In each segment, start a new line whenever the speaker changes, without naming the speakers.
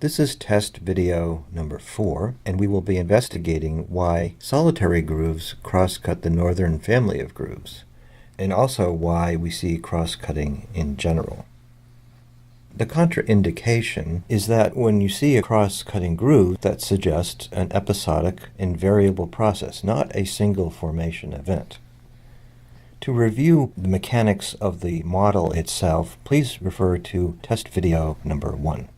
This is test video number 4, and we will be investigating why solitary grooves cross-cut the northern family of grooves, and also why we see cross-cutting in general. The contraindication is that when you see a cross-cutting groove, that suggests an episodic and variable process, not a single formation event. To review the mechanics of the model itself, please refer to test video number 1.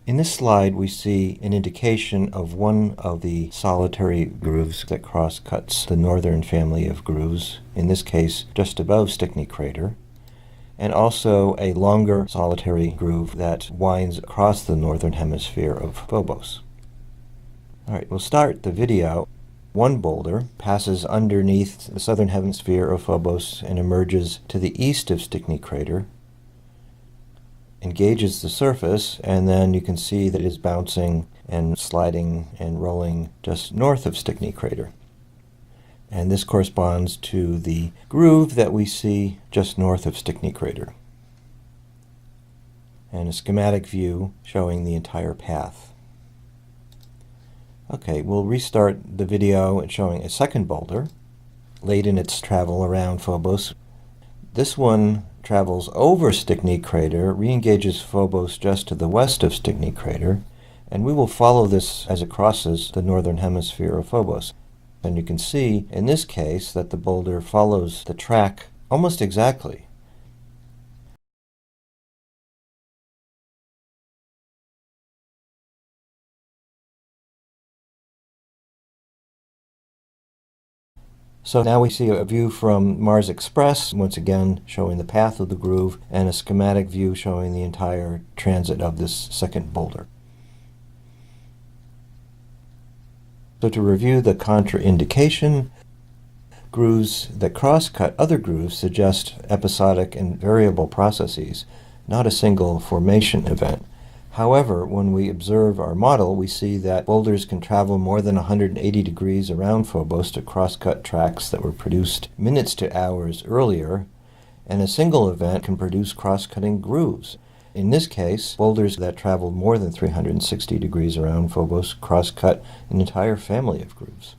In this slide, we see an indication of one of the solitary grooves that cross-cuts the northern family of grooves, in this case just above Stickney Crater, and also a longer solitary groove that winds across the northern hemisphere of Phobos. All right, we'll start the video. One boulder passes underneath the southern hemisphere of Phobos and emerges to the east of Stickney Crater, engages the surface, and then you can see that it is bouncing and sliding and rolling just north of Stickney Crater. And this corresponds to the groove that we see just north of Stickney Crater. And a schematic view showing the entire path. Okay, we'll restart the video and showing a second boulder late in its travel around Phobos. This one travels over Stickney Crater, re-engages Phobos just to the west of Stickney Crater, and we will follow this as it crosses the northern hemisphere of Phobos. And you can see in this case that the boulder follows the track almost exactly. So now we see a view from Mars Express, once again showing the path of the groove, and a schematic view showing the entire transit of this second boulder. So to review the contraindication, grooves that cross-cut other grooves suggest episodic and variable processes, not a single formation event. However, when we observe our model, we see that boulders can travel more than 180 degrees around Phobos to cross-cut tracks that were produced minutes to hours earlier, and a single event can produce cross-cutting grooves. In this case, boulders that traveled more than 360 degrees around Phobos cross-cut an entire family of grooves.